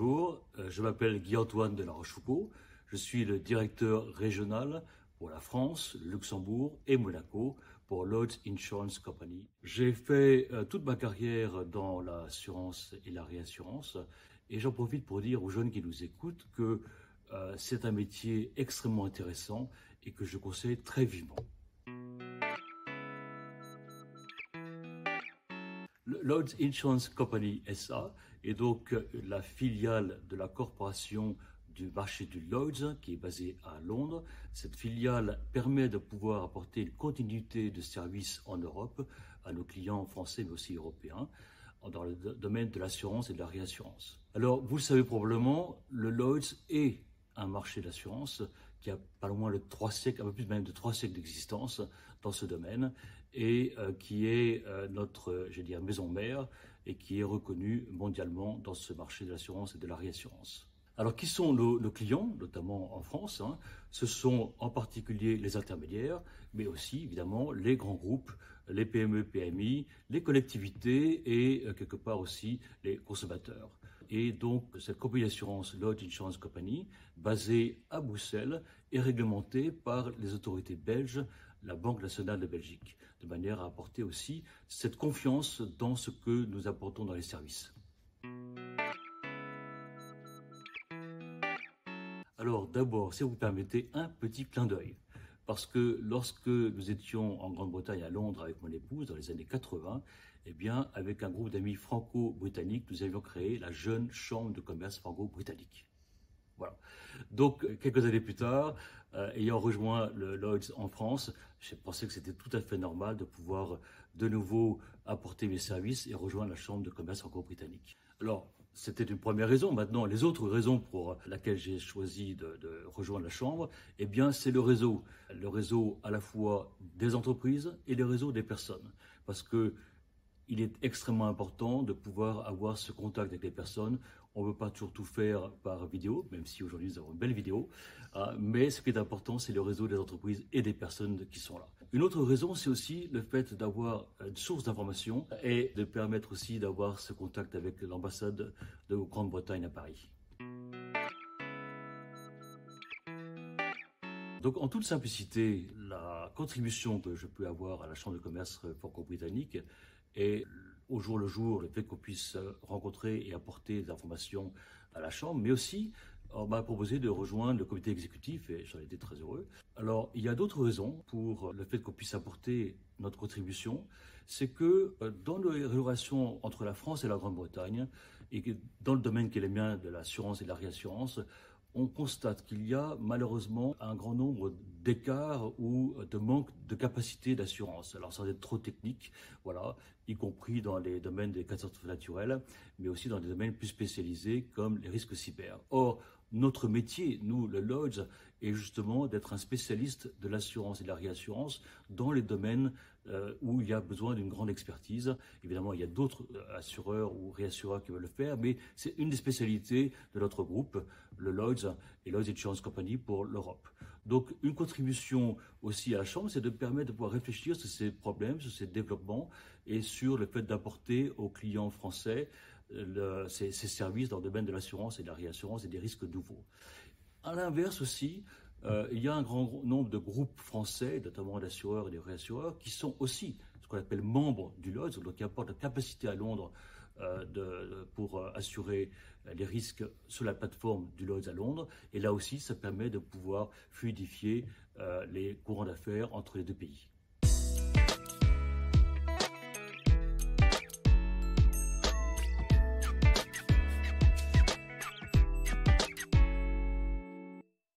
Bonjour, je m'appelle Guy-Antoine de La Rochefoucauld. Je suis le directeur régional pour la France, Luxembourg et Monaco pour Lloyd's Insurance Company. J'ai fait toute ma carrière dans l'assurance et la réassurance et j'en profite pour dire aux jeunes qui nous écoutent que c'est un métier extrêmement intéressant et que je conseille très vivement. Lloyd's Insurance Company SA est donc la filiale de la corporation du marché du Lloyd's qui est basée à Londres. Cette filiale permet de pouvoir apporter une continuité de service en Europe à nos clients français mais aussi européens dans le domaine de l'assurance et de la réassurance. Alors, vous le savez probablement, le Lloyd's est un marché d'assurance qui a pas loin de 3 siècles, un peu plus même de 3 siècles d'existence dans ce domaine et qui est notre, je veux dire, maison mère et qui est reconnue mondialement dans ce marché de l'assurance et de la réassurance. Alors, qui sont nos clients, notamment en France? Ce sont en particulier les intermédiaires, mais aussi évidemment les grands groupes, les PME, PMI, les collectivités et quelque part aussi les consommateurs. Et donc, cette compagnie d'assurance, Lloyd's Insurance Company, basée à Bruxelles, est réglementée par les autorités belges, la Banque nationale de Belgique, de manière à apporter aussi cette confiance dans ce que nous apportons dans les services. Alors d'abord, si vous permettez, un petit clin d'œil. Parce que lorsque nous étions en Grande-Bretagne, à Londres, avec mon épouse, dans les années 80, eh bien, avec un groupe d'amis franco-britanniques, nous avions créé la jeune chambre de commerce franco-britannique. Voilà. Donc, quelques années plus tard, ayant rejoint le Lloyd's en France, j'ai pensé que c'était tout à fait normal de pouvoir de nouveau apporter mes services et rejoindre la chambre de commerce franco-britannique. Alors, c'était une première raison. Maintenant, les autres raisons pour lesquelles j'ai choisi de rejoindre la chambre, eh bien, c'est le réseau. Le réseau à la fois des entreprises et le réseau des personnes. Parce que il est extrêmement important de pouvoir avoir ce contact avec les personnes. On ne peut pas toujours tout faire par vidéo, même si aujourd'hui nous avons une belle vidéo. Mais ce qui est important, c'est le réseau des entreprises et des personnes qui sont là. Une autre raison, c'est aussi le fait d'avoir une source d'information et de permettre aussi d'avoir ce contact avec l'ambassade de Grande-Bretagne à Paris. Donc, en toute simplicité, la contribution que je peux avoir à la Chambre de commerce franco-britannique est au jour le jour le fait qu'on puisse rencontrer et apporter des informations à la Chambre, mais aussi on m'a proposé de rejoindre le comité exécutif et j'en étais très heureux. Alors, il y a d'autres raisons pour le fait qu'on puisse apporter notre contribution. C'est que dans les relations entre la France et la Grande-Bretagne, et que dans le domaine qui est le mien de l'assurance et de la réassurance, on constate qu'il y a malheureusement un grand nombre d'écarts ou de manque de capacité d'assurance. Alors sans être trop technique, voilà, y compris dans les domaines des catastrophes naturelles, mais aussi dans des domaines plus spécialisés comme les risques cyber. Or, notre métier, nous, le Lloyd's, est justement d'être un spécialiste de l'assurance et de la réassurance dans les domaines où il y a besoin d'une grande expertise. Évidemment, il y a d'autres assureurs ou réassureurs qui veulent le faire, mais c'est une des spécialités de notre groupe, le Lloyd's et Lloyd's Insurance Company pour l'Europe. Donc, une contribution aussi à la Chambre, c'est de permettre de pouvoir réfléchir sur ces problèmes, sur ces développements et sur le fait d'apporter aux clients français ces services dans le domaine de l'assurance et de la réassurance et des risques nouveaux. À l'inverse aussi, il y a un grand nombre de groupes français, notamment d'assureurs et de réassureurs, qui sont aussi ce qu'on appelle membres du Lloyd's, donc qui apportent la capacité à Londres pour assurer les risques sur la plateforme du Lloyd's à Londres. Et là aussi, ça permet de pouvoir fluidifier les courants d'affaires entre les deux pays.